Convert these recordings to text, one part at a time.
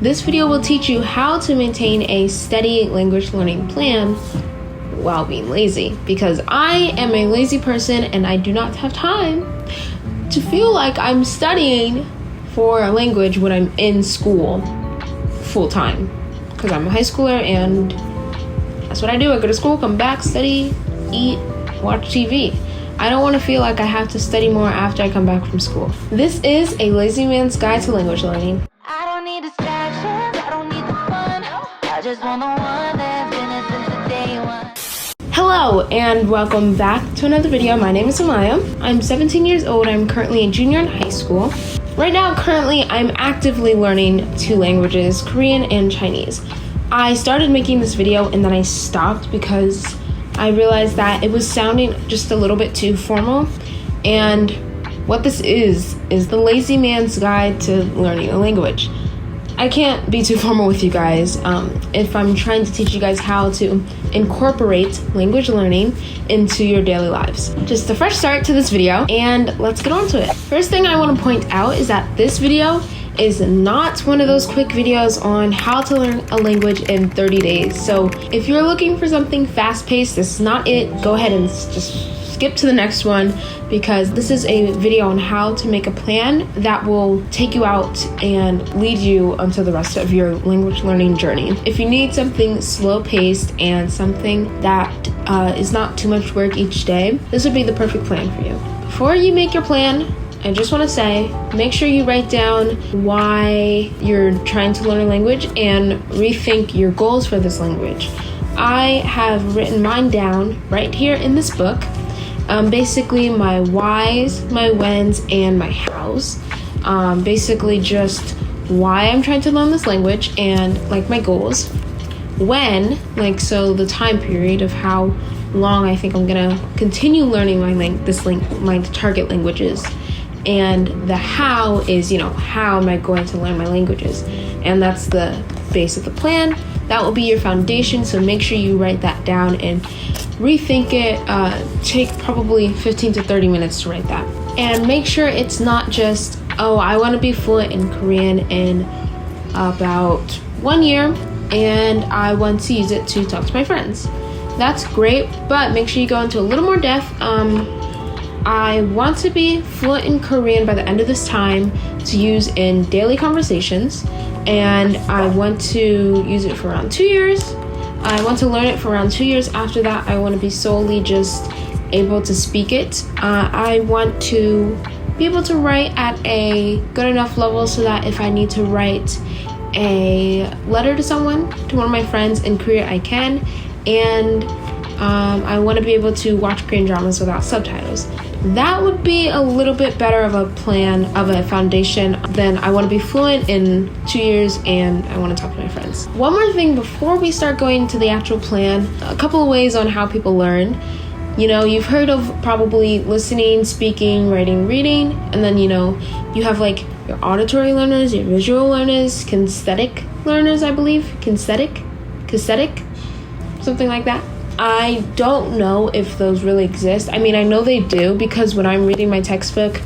This video will teach you how to maintain a steady language learning plan while being lazy, because I am a lazy person and I do not have time to feel like I'm studying for a language when I'm in school full time, because I'm a high schooler and that's what I do. I go to school, come back, study, eat, watch TV. I don't want to feel like I have to study more after I come back from school. This is a lazy man's guide to language learning. I don't need distractions, I don't need the fun. I just want the one that's been it since the day one. Hello and welcome back to another video. My name is Amyah. I'm 17 years old. I'm currently a junior in high school. Right now, currently, I'm actively learning two languages, Korean and Chinese. I started making this video and then I stopped because I realized that it was sounding just a little bit too formal. And what this is the lazy man's guide to learning a language. I can't be too formal with you guys if I'm trying to teach you guys how to incorporate language learning into your daily lives. Just a fresh start to this video, and let's get on to it. First thing I want to point out is that this video is not one of those quick videos on how to learn a language in 30 days. So if you're looking for something fast-paced, this is not it. Go ahead and just skip to the next one, because this is a video on how to make a plan that will take you out and lead you until the rest of your language learning journey. If you need something slow-paced and something that is not too much work each day, this would be the perfect plan for you. Before you make your plan, I just want to say, make sure you write down why you're trying to learn a language and rethink your goals for this language. I have written mine down right here in this book. Basically my whys, my whens, and my hows. Basically just why I'm trying to learn this language and like my goals. When, like, so the time period of how long I think I'm gonna continue learning my target languages. And the how is, how am I going to learn my languages? And that's the base of the plan. That will be your foundation, so make sure you write that down and rethink it. Take probably 15 to 30 minutes to write that. And make sure it's not just, I want to be fluent in Korean in about 1 year and I want to use it to talk to my friends. That's great, but make sure you go into a little more depth. I want to be fluent in Korean by the end of this time to use in daily conversations, and I want to use it for around 2 years. I want to learn it for around 2 years. After that, I want to be solely just able to speak it. I want to be able to write at a good enough level so that if I need to write a letter to someone, to one of my friends in Korea, I can. And I want to be able to watch Korean dramas without subtitles. That would be a little bit better of a plan, of a foundation, than I want to be fluent in 2 years and I want to talk to my friends. One more thing before we start going to the actual plan, a couple of ways on how people learn. You've heard of probably listening, speaking, writing, reading, and then, you have like your auditory learners, your visual learners, kinesthetic learners, I believe. Kinesthetic, something like that. I don't know if those really exist. I mean, I know they do, because when I'm reading my textbook,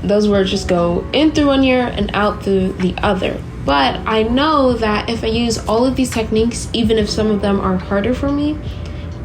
those words just go in through one ear and out through the other. But I know that if I use all of these techniques, even if some of them are harder for me,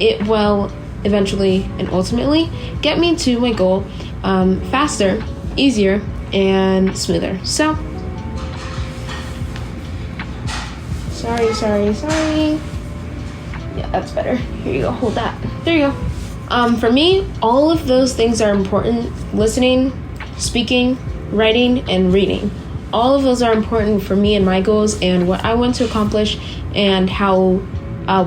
it will eventually and ultimately get me to my goal faster, easier, and smoother. So, sorry. Yeah, that's better. Here you go, hold that. There you go. For me, all of those things are important. Listening, speaking, writing, and reading. All of those are important for me and my goals and what I want to accomplish, and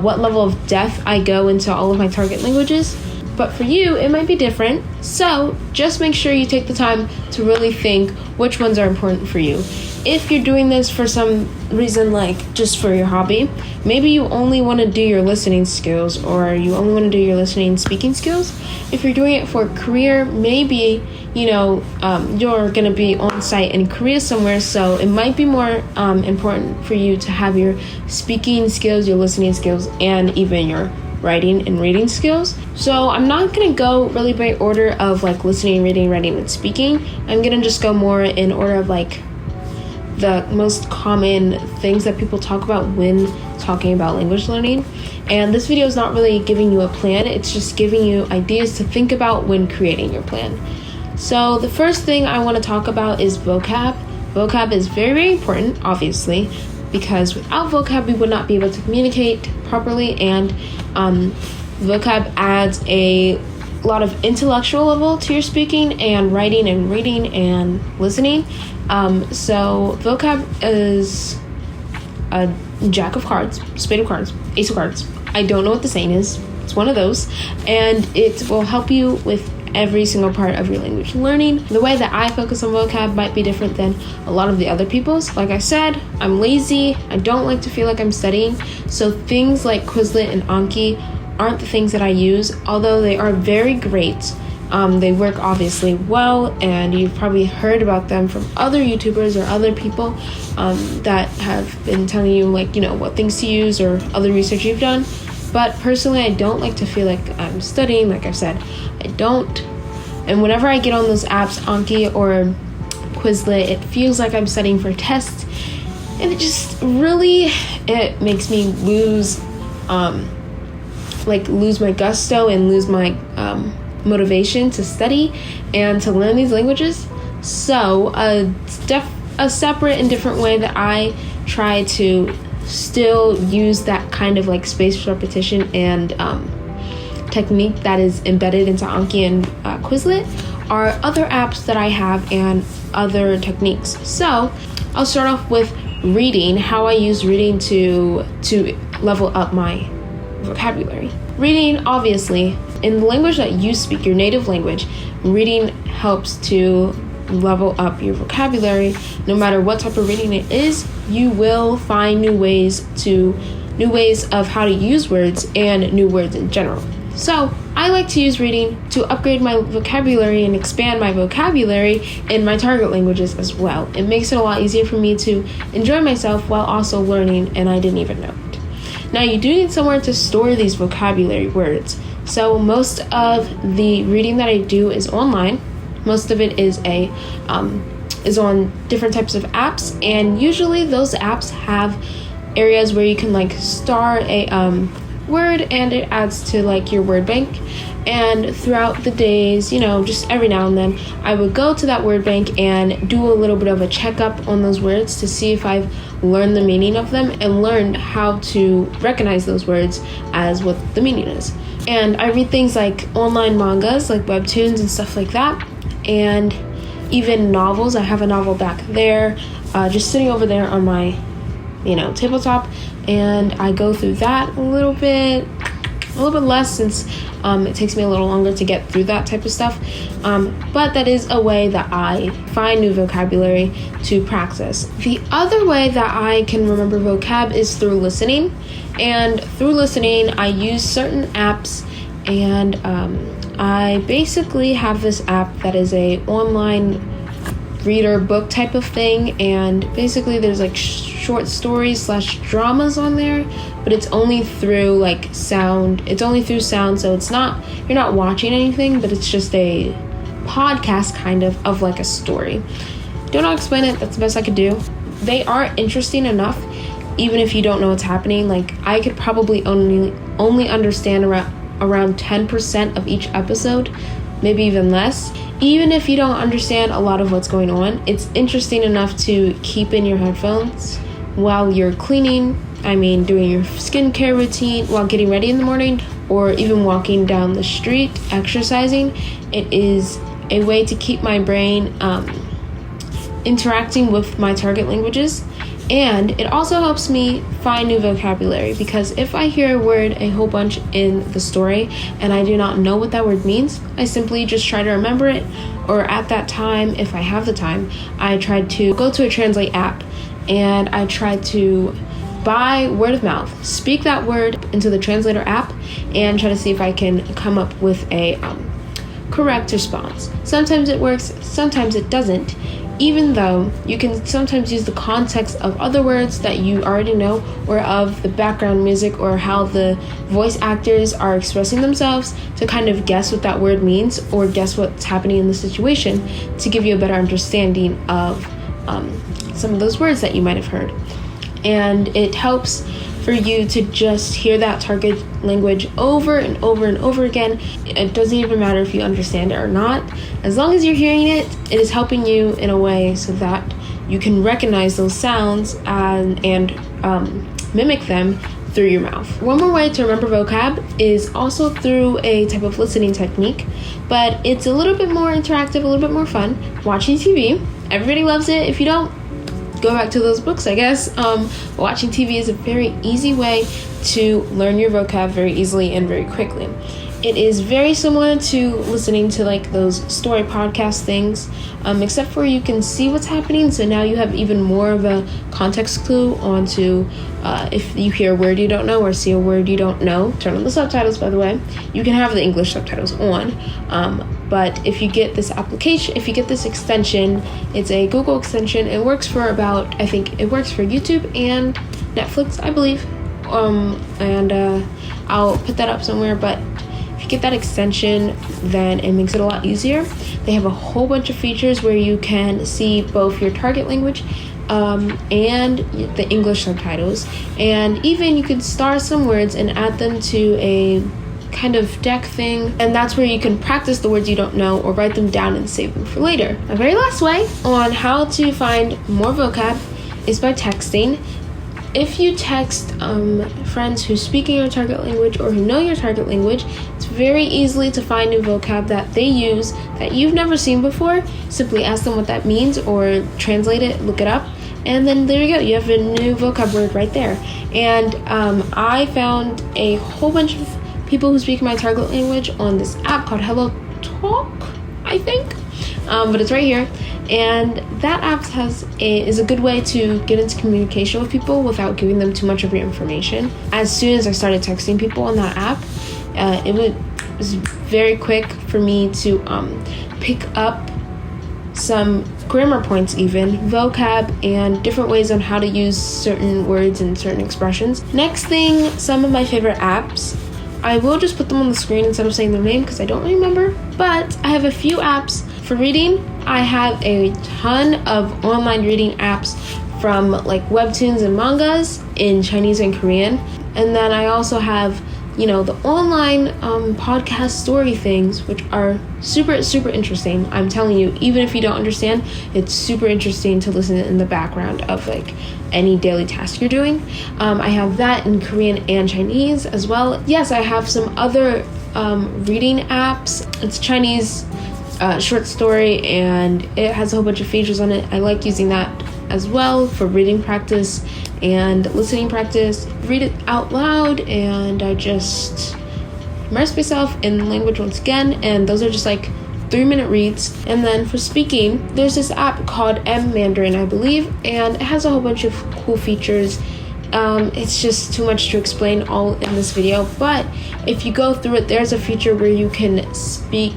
what level of depth I go into all of my target languages. But for you, it might be different. So just make sure you take the time to really think which ones are important for you. If you're doing this for some reason, like just for your hobby, maybe you only want to do your listening skills, or you only want to do your listening and speaking skills. If you're doing it for a career, maybe, you're going to be on site in Korea somewhere, so it might be more important for you to have your speaking skills, your listening skills, and even your writing and reading skills. So I'm not going to go really by order of like listening, reading, writing, and speaking. I'm going to just go more in order of like the most common things that people talk about when talking about language learning. And this video is not really giving you a plan, it's just giving you ideas to think about when creating your plan. So the first thing I want to talk about is vocab. Vocab is very, very important, obviously, because without vocab we would not be able to communicate properly, and vocab adds a lot of intellectual level to your speaking and writing and reading and listening. So vocab is a jack of cards, spade of cards, ace of cards. I don't know what the saying is. It's one of those, and it will help you with every single part of your language learning. The way that I focus on vocab might be different than a lot of the other people's. Like I said, I'm lazy. I don't like to feel like I'm studying. So things like Quizlet and Anki aren't the things that I use, although they are very great. They work obviously well, and you've probably heard about them from other YouTubers or other people that have been telling you, like, you know, what things to use or other research you've done. But personally, I don't like to feel like I'm studying. Like I said, I don't. And whenever I get on those apps, Anki or Quizlet, it feels like I'm studying for tests, and it just really, it makes me lose my gusto and lose my motivation to study and to learn these languages. So a separate and different way that I try to still use that kind of like spaced repetition and technique that is embedded into Anki and Quizlet are other apps that I have and other techniques. So I'll start off with reading, how I use reading to level up my vocabulary. Reading, obviously, in the language that you speak, your native language, reading helps to level up your vocabulary. No matter what type of reading it is, you will find new ways of how to use words and new words in general. So I like to use reading to upgrade my vocabulary and expand my vocabulary in my target languages as well. It makes it a lot easier for me to enjoy myself while also learning, and I didn't even know it. Now, you do need somewhere to store these vocabulary words. So most of the reading that I do is online. Most of it is is on different types of apps, and usually those apps have areas where you can like star a word, and it adds to like your word bank. And throughout the days, you know, just every now and then, I would go to that word bank and do a little bit of a checkup on those words to see if I've learned the meaning of them and learned how to recognize those words as what the meaning is. And I read things like online mangas, like webtoons and stuff like that, and even novels. I have a novel back there, just sitting over there on my, tabletop, and I go through that a little bit less since it takes me a little longer to get through that type of stuff. But that is a way that I find new vocabulary to practice. The other way that I can remember vocab is through listening. And through listening, I use certain apps, and I basically have this app that is a online reader book type of thing, and basically there's like short stories / dramas on there, but it's only through like sound. It's only through sound, so you're not watching anything, but it's just a podcast kind of like a story. Don't know how to explain it. That's the best I could do. They are interesting enough, even if you don't know what's happening. Like, I could probably only understand around 10% of each episode, maybe even less. Even if you don't understand a lot of what's going on, it's interesting enough to keep in your headphones while you're cleaning, doing your skincare routine, while getting ready in the morning, or even walking down the street, exercising. It is a way to keep my brain interacting with my target languages. And it also helps me find new vocabulary, because if I hear a word a whole bunch in the story and I do not know what that word means, I simply just try to remember it, or at that time, if I have the time, I try to go to a translate app and I try to, by word of mouth, speak that word into the translator app and try to see if I can come up with a correct response. Sometimes it works, sometimes it doesn't. Even though you can sometimes use the context of other words that you already know, or of the background music, or how the voice actors are expressing themselves, to kind of guess what that word means or guess what's happening in the situation, to give you a better understanding of some of those words that you might have heard. And it helps for you to just hear that target language over and over and over again. It doesn't even matter if you understand it or not. As long as you're hearing it, it is helping you in a way so that you can recognize those sounds and mimic them through your mouth. One more way to remember vocab is also through a type of listening technique, but it's a little bit more interactive, a little bit more fun. Watching TV. Everybody loves it. If you don't, go back to those books, I guess. Watching TV is a very easy way to learn your vocab very easily and very quickly. It is very similar to listening to like those story podcast things, except for you can see what's happening, so now you have even more of a context clue onto if you hear a word you don't know or see a word you don't know. Turn on the subtitles, by the way. You can have the English subtitles on, but if you get this application, if you get this extension, it's a Google extension. It works for I think it works for YouTube and Netflix, I believe, and I'll put that up somewhere, but if you get that extension, then it makes it a lot easier. They have a whole bunch of features where you can see both your target language and the English subtitles, and even you can star some words and add them to a kind of deck thing, and that's where you can practice the words you don't know or write them down and save them for later. My very last way on how to find more vocab is by texting. If you text friends who speak in your target language or who know your target language, it's very easily to find new vocab that they use that you've never seen before. Simply ask them what that means or translate it, look it up, and then there you go. You have a new vocab word right there. And I found a whole bunch of people who speak my target language on this app called Hello Talk, I think. But it's right here, and that app is a good way to get into communication with people without giving them too much of your information. As soon as I started texting people on that app, it was very quick for me to pick up some grammar points, even vocab, and different ways on how to use certain words and certain expressions. Next thing, some of my favorite apps. I will just put them on the screen instead of saying their name because I don't remember, but I have a few apps. For reading, I have a ton of online reading apps from like webtoons and mangas in Chinese and Korean. And then I also have, the online podcast story things, which are super, super interesting. I'm telling you, even if you don't understand, it's super interesting to listen in the background of like any daily task you're doing. I have that in Korean and Chinese as well. Yes, I have some other reading apps. It's Chinese short story, and it has a whole bunch of features on it. I like using that as well for reading practice and listening practice. Read it out loud, and I just immerse myself in the language once again, and those are just like 3-minute reads. And then for speaking, there's this app called Mandarin, I believe, and it has a whole bunch of cool features. It's just too much to explain all in this video, but if you go through it, there's a feature where you can speak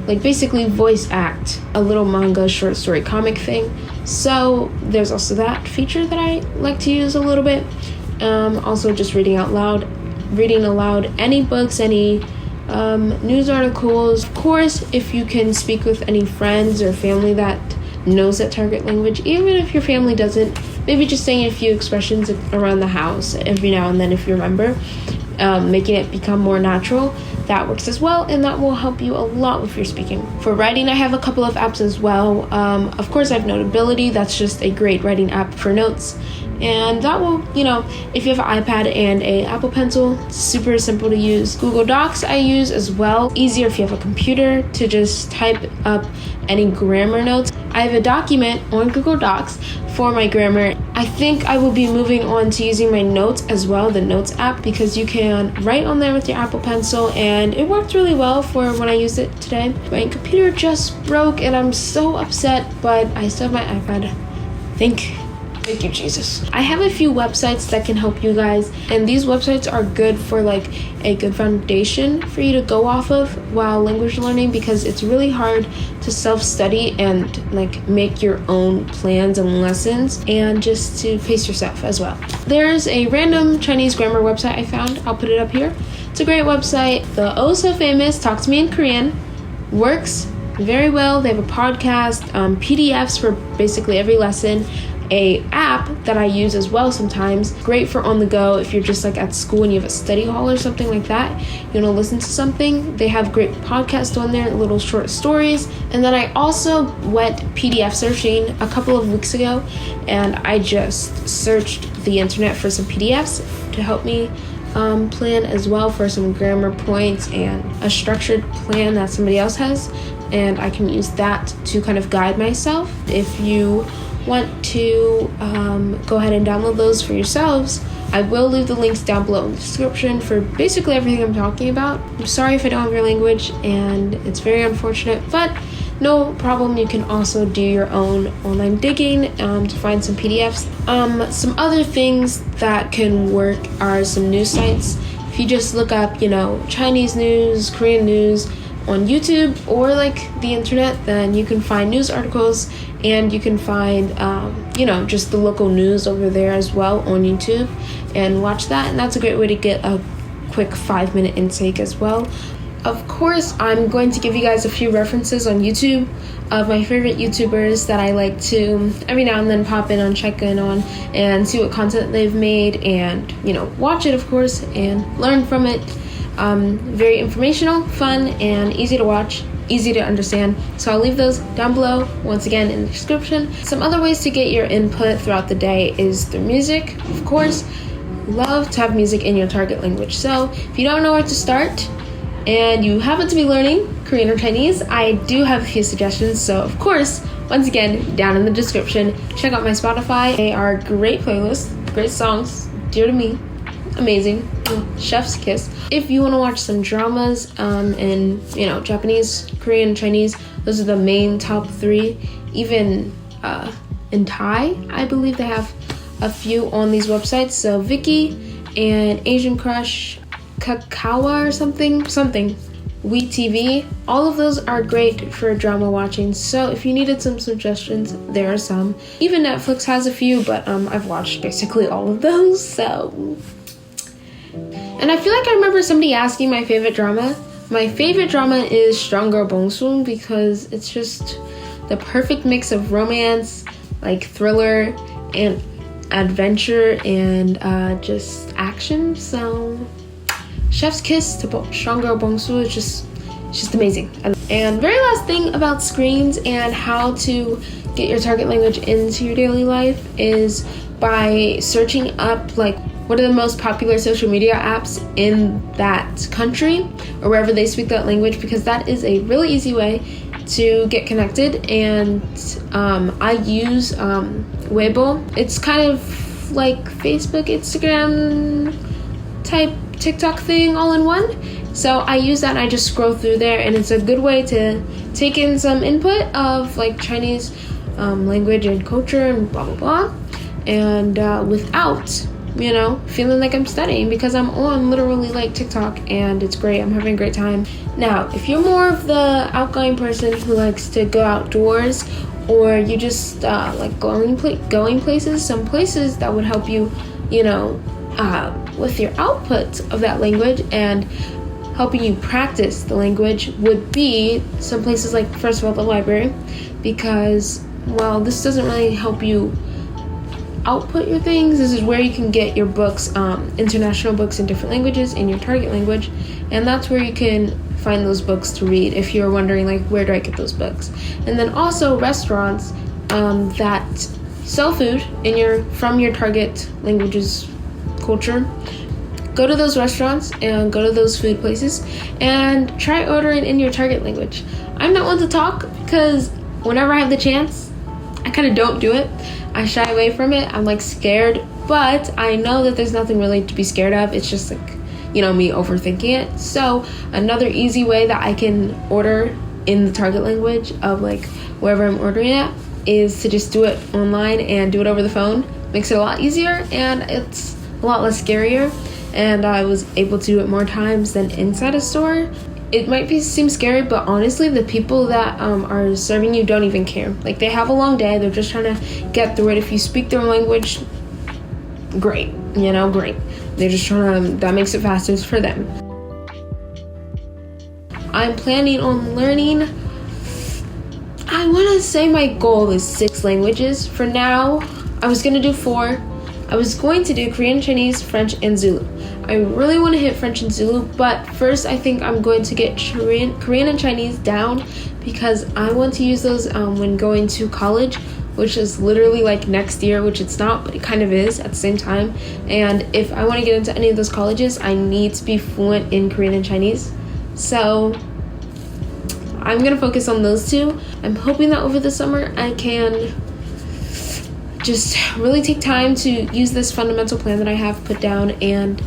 like basically voice act a little manga short story comic thing. So there's also that feature that I like to use a little bit. Also just reading aloud any books, any news articles. Of course, if you can speak with any friends or family that knows that target language, even if your family doesn't, maybe just saying a few expressions around the house every now and then if you remember, making it become more natural. That works as well, and that will help you a lot with your speaking. For writing, I have a couple of apps as well. Of course, I have Notability. That's just a great writing app for notes. And that will, if you have an iPad and a Apple Pencil, it's super simple to use. Google Docs I use as well. Easier if you have a computer to just type up any grammar notes. I have a document on Google Docs for my grammar. I think I will be moving on to using my notes as well, the Notes app, because you can write on there with your Apple Pencil, and it worked really well for when I used it today. My computer just broke and I'm so upset, but I still have my iPad. Thank you, Jesus. I have a few websites that can help you guys, and these websites are good for like a good foundation for you to go off of while language learning, because it's really hard to self-study and like make your own plans and lessons and just to pace yourself as well. There's a random Chinese grammar website I found. I'll put it up here. It's a great website. The oh so famous Talk to Me in Korean works very well. They have a podcast, PDFs for basically every lesson, a app that I use as well sometimes. Great for on the go if you're just like at school and you have a study hall or something like that. You want to listen to something. They have great podcasts on there, little short stories. And then I also went PDF searching a couple of weeks ago, and I just searched the internet for some PDFs to help me plan as well, for some grammar points and a structured plan that somebody else has, and I can use that to kind of guide myself. If you want to go ahead and download those for yourselves, I will leave the links down below in the description for basically everything I'm talking about. I'm sorry if I don't have your language, and it's very unfortunate, but no problem. You can also do your own online digging to find some PDFs. Some other things that can work are some news sites. If you just look up, Chinese news, Korean news on YouTube or like the internet, then you can find news articles, and you can find, just the local news over there as well on YouTube and watch that. And that's a great way to get a quick 5-minute intake as well. Of course, I'm going to give you guys a few references on YouTube of my favorite YouTubers that I like to every now and then pop in on, check in on, and see what content they've made, and, watch it, of course, and learn from it. Very informational, fun, and easy to watch, easy to understand. So I'll leave those down below, once again, in the description. Some other ways to get your input throughout the day is through music, of course. Love to have music in your target language. So if you don't know where to start, and you happen to be learning Korean or Chinese, I do have a few suggestions. So of course, once again, down in the description, check out my Spotify. They are great playlists, great songs, dear to me, amazing, chef's kiss. If you want to watch some dramas in Japanese, Korean, Chinese, those are the main top 3. Even in Thai, I believe they have a few on these websites. So Viki and Asian Crush, Kocowa or something, weTV, all of those are great for drama watching. So if you needed some suggestions, there are some. Even Netflix has a few, but I've watched basically all of those. So, and I feel like I remember somebody asking my favorite drama. My favorite drama is Stronger Bongsoon, because it's just the perfect mix of romance, like thriller and adventure, and just action. So chef's kiss to Stronger Bongsu is just amazing. And very last thing about screens and how to get your target language into your daily life is by searching up like what are the most popular social media apps in that country or wherever they speak that language, because that is a really easy way to get connected. And I use Weibo. It's kind of like Facebook, Instagram type TikTok thing all in one. So I use that and I just scroll through there, and it's a good way to take in some input of like Chinese language and culture and blah blah blah, and without feeling like I'm studying, because I'm on literally like TikTok, and it's great. I'm having a great time. Now, if you're more of the outgoing person who likes to go outdoors, or you just like going places, some places that would help you, with your output of that language and helping you practice the language would be some places like, first of all, the library, because, well, this doesn't really help you output your things. This is where you can get your books, international books in different languages in your target language, and that's where you can find those books to read if you're wondering like, where do I get those books? And then also restaurants that sell food from your target language's culture. Go to those restaurants and go to those food places and try ordering in your target language. I'm not one to talk because whenever I have the chance, I kind of don't do it. I shy away from it. I'm like scared, but I know that there's nothing really to be scared of. It's just like, me overthinking it. So another easy way that I can order in the target language of like wherever I'm ordering at is to just do it online and do it over the phone. Makes it a lot easier, and it's a lot less scarier, and I was able to do it more times than inside a store. It might seem scary, but honestly, the people that are serving you don't even care. Like, they have a long day, they're just trying to get through it. If you speak their language, great, great. They're just trying to, that makes it faster for them. I'm planning on learning I want to say my goal is 6 languages. For now, I was going to do 4. I was going to do Korean, Chinese, French, and Zulu. I really want to hit French and Zulu, but first I think I'm going to get Korean and Chinese down because I want to use those when going to college, which is literally like next year, which it's not, but it kind of is at the same time. And if I want to get into any of those colleges, I need to be fluent in Korean and Chinese. So I'm going to focus on those 2. I'm hoping that over the summer I can just really take time to use this fundamental plan that I have put down and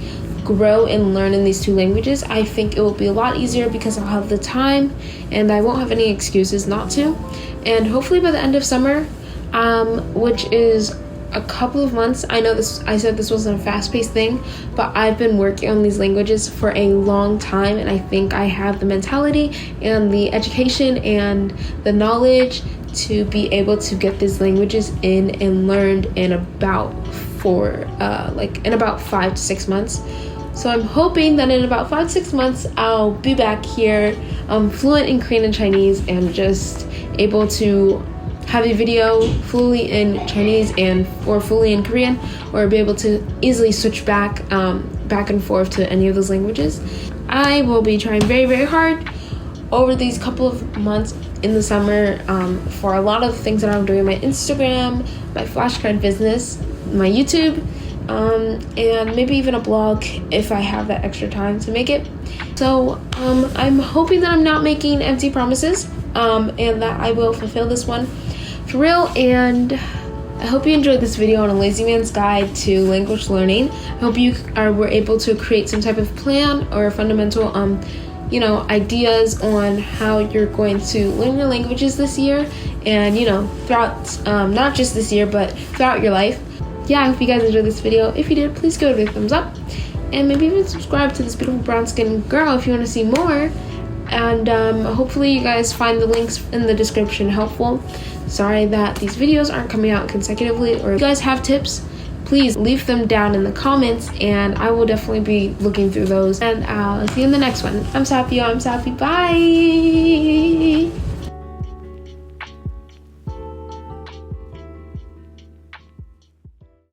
grow and learn in these 2 languages. I think it will be a lot easier because I'll have the time and I won't have any excuses not to. And hopefully by the end of summer, which is a couple of months. I know I said this wasn't a fast-paced thing, but I've been working on these languages for a long time, and I think I have the mentality and the education and the knowledge to be able to get these languages in and learned in about 5 to 6 months. So I'm hoping that in about 5 to 6 months I'll be back here fluent in Korean and Chinese and just able to have a video fully in Chinese or fully in Korean, or be able to easily switch back and forth to any of those languages. I will be trying very, very hard over these couple of months in the summer for a lot of things that I'm doing: my Instagram, my flashcard business, my YouTube, and maybe even a blog if I have that extra time to make it. So I'm hoping that I'm not making empty promises and that I will fulfill this one for real. And I hope you enjoyed this video on a lazy man's guide to language learning. I hope you were able to create some type of plan or fundamental ideas on how you're going to learn your languages this year, and throughout not just this year but throughout your life. Yeah, I hope you guys enjoyed this video. If you did, please give it a thumbs up and maybe even subscribe to this beautiful brown skinned girl if you want to see more. And hopefully you guys find the links in the description helpful. Sorry that these videos aren't coming out consecutively, or if you guys have tips, please leave them down in the comments and I will definitely be looking through those. And I'll see you in the next one. I'm Sappy. Bye!